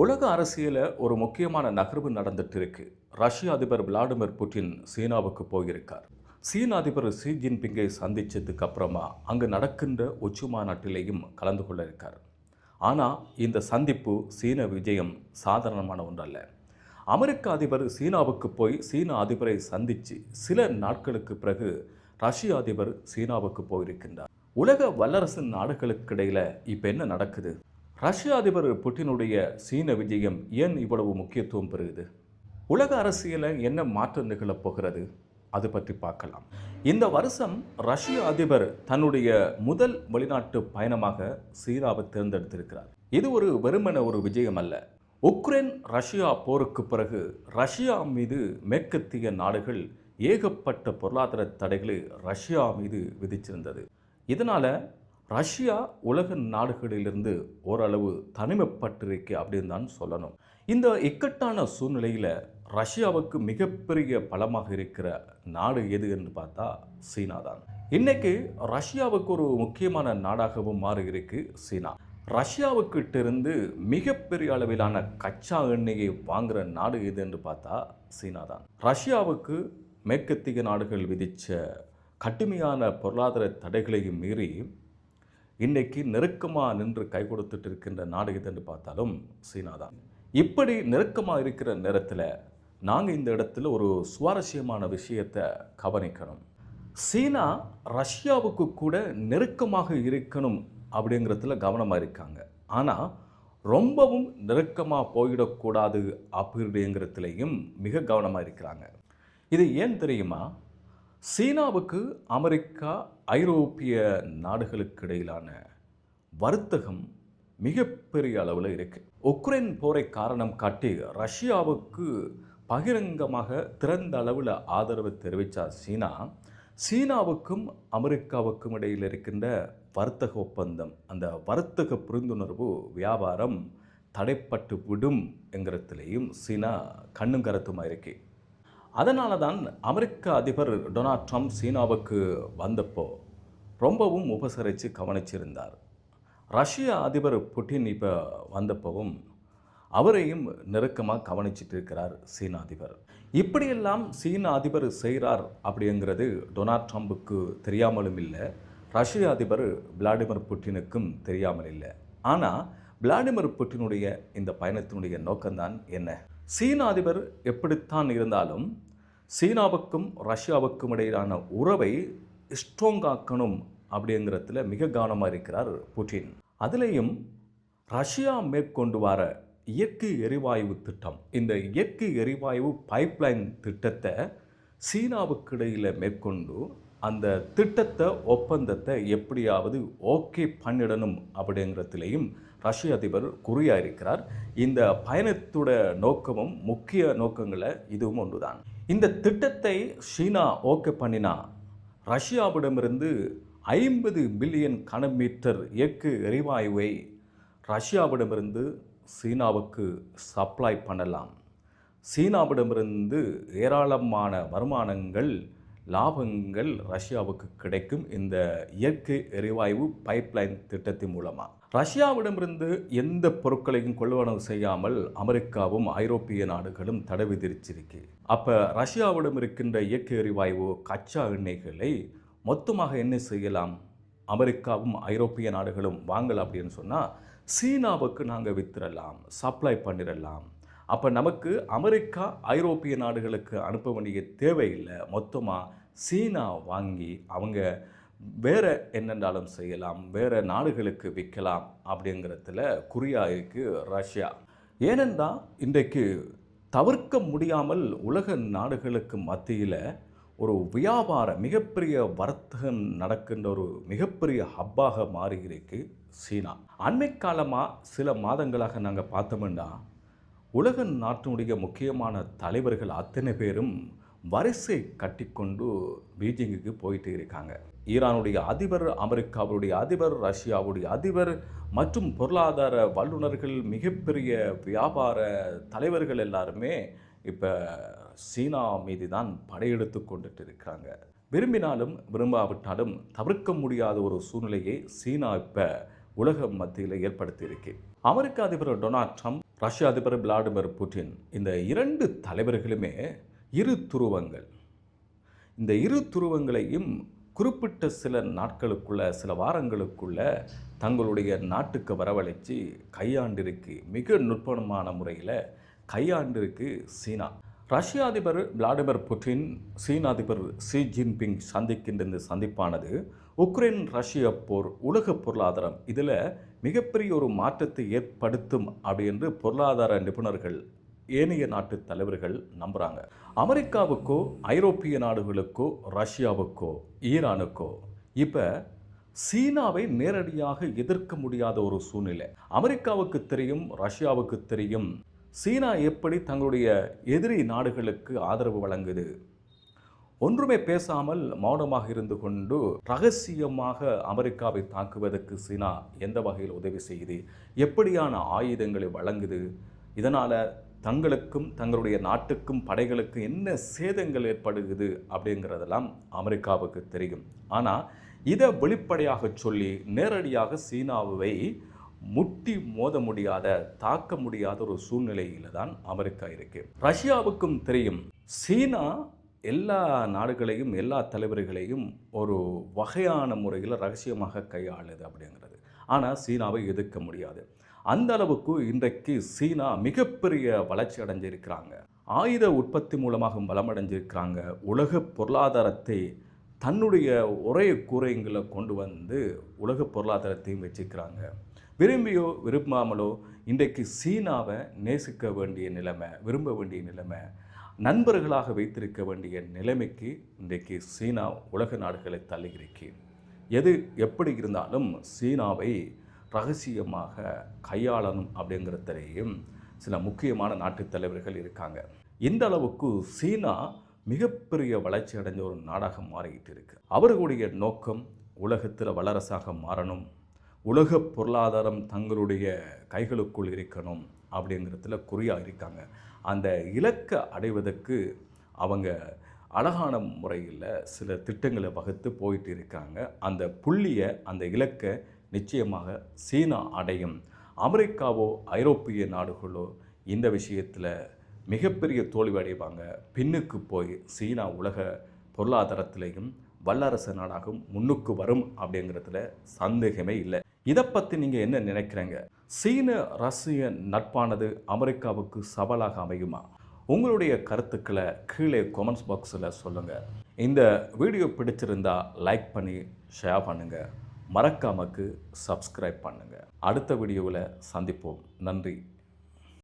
உலக அரசியல ஒரு முக்கியமான நகர்வு நடந்துட்டு இருக்கு. ரஷ்ய அதிபர் விளாடிமிர் புட்டின் சீனாவுக்கு போயிருக்கார். சீன அதிபர் ஷி ஜின்பிங்கை சந்திச்சதுக்கு அப்புறமா அங்கு நடக்கின்ற உச்சி மாநாட்டிலேயும் கலந்து கொள்ள இருக்கார். ஆனா இந்த சந்திப்பு சீன விஜயம் சாதாரணமான ஒன்றல்ல. அமெரிக்க அதிபர் சீனாவுக்கு போய் சீன அதிபரை சந்திச்சு சில நாட்களுக்கு பிறகு ரஷ்ய அதிபர் சீனாவுக்கு போயிருக்கின்றார். உலக வல்லரசு நாடுகளுக்கு இடையில இப்ப என்ன நடக்குது? ரஷ்ய அதிபர் புட்டினுடைய சீன விஜயம் ஏன் இவ்வளவு முக்கியத்துவம் பெறுகிறது? உலக அரசியலில் என்ன மாற்றம் நிகழப் போகிறது? அது பற்றி பார்க்கலாம். இந்த வருஷம் ரஷ்ய அதிபர் தன்னுடைய முதல் வெளிநாட்டு பயணமாக சீனாவை தேர்ந்தெடுத்திருக்கிறார். இது ஒரு வெறுமன ஒரு விஜயம் அல்ல. உக்ரைன் ரஷ்யா போருக்கு பிறகு ரஷ்யா மீது மேற்கத்திய நாடுகள் ஏகப்பட்ட பொருளாதார தடைகளை ரஷ்யா மீது விதிச்சிருந்தது. இதனால ரஷ்யா உலக நாடுகளிலிருந்து ஓரளவு தனிமைப்பட்டிருக்கு அப்படின்னு தான் சொல்லணும். இந்த இக்கட்டான சூழ்நிலையில் ரஷ்யாவுக்கு மிகப்பெரிய பலமாக இருக்கிற நாடு எது என்று பார்த்தா சீனா தான். இன்னைக்கு ரஷ்யாவுக்கு ஒரு முக்கியமான நாடாகவும் மாறி இருக்கு சீனா. ரஷ்யாவுக்கிட்ட இருந்து மிகப்பெரிய அளவிலான கச்சா எண்ணெயை வாங்குற நாடு எது என்று பார்த்தா சீனா தான். ரஷ்யாவுக்கு மேற்கத்திய நாடுகள் விதித்த கடுமையான பொருளாதார தடைகளையும் மீறி இன்றைக்கி நெருக்கமாக நின்று கை கொடுத்துட்டு இருக்கின்ற நாடு எதுன்னு பார்த்தாலும் சீனா தான். இப்படி நெருக்கமாக இருக்கிற நேரத்தில் நாங்கள் இந்த இடத்துல ஒரு சுவாரஸ்யமான விஷயத்தை கவனிக்கணும். சீனா ரஷ்யாவுக்கு கூட நெருக்கமாக இருக்கணும் அப்படிங்கிறதுல கவனமாக இருக்காங்க. ஆனால் ரொம்பவும் நெருக்கமாக போயிடக்கூடாது அப்படிங்கிறதுலையும் மிக கவனமாக இருக்கிறாங்க. இது ஏன் தெரியுமா? சீனாவுக்கு அமெரிக்கா, ஐரோப்பிய நாடுகளுக்கு இடையிலான வர்த்தகம் மிகப்பெரிய அளவில் இருக்குது. உக்ரைன் போரை காரணம் காட்டி ரஷ்யாவுக்கு பகிரங்கமாக திறந்த அளவில் ஆதரவு தெரிவித்த சீனாவுக்கும் அமெரிக்காவுக்கும் இடையில் இருக்கின்ற வர்த்தக ஒப்பந்தம், அந்த வர்த்தக புரிந்துணர்வு வியாபாரம் தடைப்பட்டு விடும் என்கிறதுலேயும் சீனா கண்ணும் கருத்துமாக இருக்கு. அதனால தான் அமெரிக்க அதிபர் டொனால்ட் ட்ரம்ப் சீனாவுக்கு வந்தப்போ ரொம்பவும் உபசரித்து கவனிச்சிருந்தார். ரஷ்ய அதிபர் புட்டின் இப்போ வந்தப்போவும் அவரையும் நெருக்கமாக கவனிச்சிட்டு இருக்கிறார் சீன அதிபர். இப்படியெல்லாம் சீன அதிபர் செய்கிறார் அப்படிங்கிறது டொனால்ட் ட்ரம்புக்கு தெரியாமலும் இல்லை, ரஷ்ய அதிபர் விளாடிமிர் புட்டினுக்கும் தெரியாமல் இல்லை. ஆனால் விளாடிமிர் புட்டினுடைய இந்த பயணத்தினுடைய நோக்கம்தான் என்ன? சீன அதிபர் எப்படித்தான் இருந்தாலும் சீனாவுக்கும் ரஷ்யாவுக்கும் இடையிலான உறவை ஸ்ட்ராங்காக்கணும் அப்படிங்கிறதுல மிக கவனமாக இருக்கிறார் புட்டின். அதுலேயும் ரஷ்யா மேற்கொண்டு வர இயற்கை எரிவாயு திட்டம், இந்த இயற்கை எரிவாயு பைப்லைன் திட்டத்தை சீனாவுக்கு இடையில் மேற்கொண்டு அந்த திட்டத்தை ஒப்பந்தத்தை எப்படியாவது ஓகே பண்ணிடணும் அப்படிங்கிறதுலையும் ரஷ்ய அதிபர் குறியாக இருக்கிறார். இந்த பயணத்தோட நோக்கமும் முக்கிய நோக்கங்களை இதுவும் ஒன்றுதான். இந்த திட்டத்தை சீனா ஓகே பண்ணினா ரஷ்யாவிடமிருந்து 50 பில்லியன் கனமீட்டர் இயற்கை எரிவாயுவை ரஷ்யாவிடமிருந்து சீனாவுக்கு சப்ளை பண்ணலாம். சீனாவிடமிருந்து ஏராளமான வருமானங்கள், லாபங்கள் ரஷ்யாவுக்கு கிடைக்கும் இந்த இயற்கை எரிவாயு பைப்லைன் திட்டத்தின் மூலமாக. ரஷ்யாவிடமிருந்து எந்த பொருட்களையும் கொள்வனவு செய்யாமல் அமெரிக்காவும் ஐரோப்பிய நாடுகளும் தடை விதிச்சிருக்கு. அப்போ ரஷ்யாவிடம் இருக்கின்ற இயற்கை எரிவாயு கச்சா எண்ணெய்களை மொத்தமாக என்ன செய்யலாம்? அமெரிக்காவும் ஐரோப்பிய நாடுகளும் வாங்கலாம் அப்படின்னு சொன்னால் சீனாவுக்கு நாங்கள் வித்துடலாம், சப்ளை பண்ணிடலாம். அப்போ நமக்கு அமெரிக்கா ஐரோப்பிய நாடுகளுக்கு அனுப்ப வேண்டிய தேவையில்லை, மொத்தமாக சீனா வாங்கி அவங்க வேறு என்னென்றாலும் செய்யலாம், வேறு நாடுகளுக்கு விற்கலாம் அப்படிங்கிறதுல குறியாக இருக்குது ரஷ்யா. ஏனென்றால் இன்றைக்கு தவிர்க்க முடியாமல் உலக நாடுகளுக்கு மத்தியில் ஒரு வியாபார மிகப்பெரிய வர்த்தகம் நடக்கின்ற ஒரு மிகப்பெரிய ஹப்பாக மாறி இருக்கு சீனா. அண்மை காலமாக சில மாதங்களாக நாங்கள் பார்த்தோம்னா உலக நாட்டினுடைய முக்கியமான தலைவர்கள் அத்தனை பேரும் வரிசை கட்டிக்கொண்டு பீஜிங்குக்கு போயிட்டு இருக்காங்க. ஈரானுடைய அதிபர், அமெரிக்காவுடைய அதிபர், ரஷ்யாவுடைய அதிபர் மற்றும் பொருளாதார வல்லுநர்கள், மிகப்பெரிய வியாபார தலைவர்கள் எல்லாருமே இப்போ சீனா மீது தான் படையெடுத்து கொண்டுட்டு இருக்கிறாங்க. விரும்பினாலும் விரும்பாவிட்டாலும் தவிர்க்க முடியாத ஒரு சூழ்நிலையை சீனா இப்போ உலக மத்தியில் ஏற்படுத்தியிருக்கு. அமெரிக்க அதிபர் டொனால்ட் ட்ரம்ப், ரஷ்ய அதிபர் விளாடிமிர் புட்டின், இந்த 2 தலைவர்களுமே இரு துருவங்கள். இந்த இரு துருவங்களையும் குறிப்பிட்ட சில நாட்களுக்குள்ள, சில வாரங்களுக்குள்ள தங்களுடைய நாட்டுக்கு வரவழைச்சு கையாண்டிருக்கு. மிக நுட்பமான முறையில் கையாண்டிருக்கு சீனா. ரஷ்ய அதிபர் விளாடிமிர் புட்டின், சீன அதிபர் ஷி ஜின்பிங் சந்திக்கின்ற இந்த சந்திப்பானது உக்ரைன் ரஷ்ய போர், உலக பொருளாதாரம் இதில் மிகப்பெரிய ஒரு மாற்றத்தை ஏற்படுத்தும் அப்படி என்று பொருளாதார நிபுணர்கள், ஏனைய நாட்டு தலைவர்கள் நம்புகிறாங்க. அமெரிக்காவுக்கோ, ஐரோப்பிய நாடுகளுக்கோ, ரஷ்யாவுக்கோ, ஈரானுக்கோ இப்போ சீனாவை நேரடியாக எதிர்க்க முடியாத ஒரு சூழ்நிலை. அமெரிக்காவுக்கு தெரியும், ரஷ்யாவுக்கு தெரியும் சீனா எப்படி தங்களுடைய எதிரி நாடுகளுக்கு ஆதரவு வழங்குது. ஒன்றுமே பேசாமல் மௌனமாக இருந்து கொண்டு ரகசியமாக அமெரிக்காவை தாக்குவதற்கு சீனா எந்த வகையில் உதவி செய்யுது, எப்படியான ஆயுதங்களை வழங்குது, இதனால் தங்களுக்கும் தங்களுடைய நாட்டுக்கும் படைகளுக்கும் என்ன சேதங்கள் ஏற்படுகிறது அப்படிங்கிறதெல்லாம் அமெரிக்காவுக்கு தெரியும். ஆனால் இதை வெளிப்படையாக சொல்லி நேரடியாக சீனாவை முட்டி மோத முடியாத, தாக்க முடியாத ஒரு சூழ்நிலையில் தான் அமெரிக்கா இருக்கு. ரஷ்யாவுக்கும் தெரியும் சீனா எல்லா நாடுகளையும், எல்லா தலைவர்களையும் ஒரு வகையான முறையில் ரகசியமாக கையாளுது அப்படிங்கிறது. ஆனால் சீனாவை எதிர்க்க முடியாது. அந்த அளவுக்கு இன்றைக்கு சீனா மிகப்பெரிய வளர்ச்சி அடைஞ்சிருக்கிறாங்க. ஆயுத உற்பத்தி மூலமாக பலமடைஞ்சிருக்கிறாங்க. உலக பொருளாதாரத்தை தன்னுடைய ஒரே கூரைங்களை கொண்டு வந்து உலக பொருளாதாரத்தையும் வச்சுக்கிறாங்க. விரும்பியோ விரும்பாமலோ இன்றைக்கு சீனாவை நேசிக்க வேண்டிய நிலைமை, விரும்ப வேண்டிய நிலைமை, நண்பர்களாக வைத்திருக்க வேண்டிய நிலைமைக்கு இன்றைக்கு சீனா உலக நாடுகளை தள்ளியிருக்கு. எது எப்படி இருந்தாலும் சீனாவை ரகசியமாக கையாளணும் அப்படிங்கிறதையும் சில முக்கியமான நாட்டு தலைவர்கள் இருக்காங்க. இந்த அளவுக்கு சீனா மிகப்பெரிய வளர்ச்சி அடைஞ்ச ஒரு நாடாக மாறிக்கிட்டு இருக்கு. அவர்களுடைய நோக்கம் உலகத்தில் வல்லரசாக மாறணும், உலக பொருளாதாரம் தங்களுடைய கைகளுக்குள் இருக்கணும் அப்படிங்கிறதுல குறியாக இருக்காங்க. அந்த இலக்கை அடைவதற்கு அவங்க அழகான முறையில் சில திட்டங்களை வகுத்து போயிட்டு இருக்காங்க. அந்த புள்ளியை, அந்த இலக்கை நிச்சயமாக சீனா அடையும். அமெரிக்காவோ ஐரோப்பிய நாடுகளோ இந்த விஷயத்தில் மிகப்பெரிய தோல்வி அடைவாங்க. பின்னுக்கு போய் சீனா உலக பொருளாதாரத்திலையும் வல்லரசு நாடாகவும் முன்னுக்கு வரும் அப்படிங்கிறதுல சந்தேகமே இல்லை. இதை பற்றி நீங்கள் என்ன நினைக்கிறீங்க? சீன ரஷ்ய நட்பானது அமெரிக்காவுக்கு சவாலாக அமையுமா? உங்களுடைய கருத்துக்களை கீழே கமெண்ட்ஸ் பாக்ஸில் சொல்லுங்கள். இந்த வீடியோ பிடிச்சிருந்தா லைக் பண்ணி ஷேர் பண்ணுங்கள். மறக்காமக்கு சப்ஸ்கிரைப் பண்ணுங்கள். அடுத்த வீடியோவில் சந்திப்போம். நன்றி.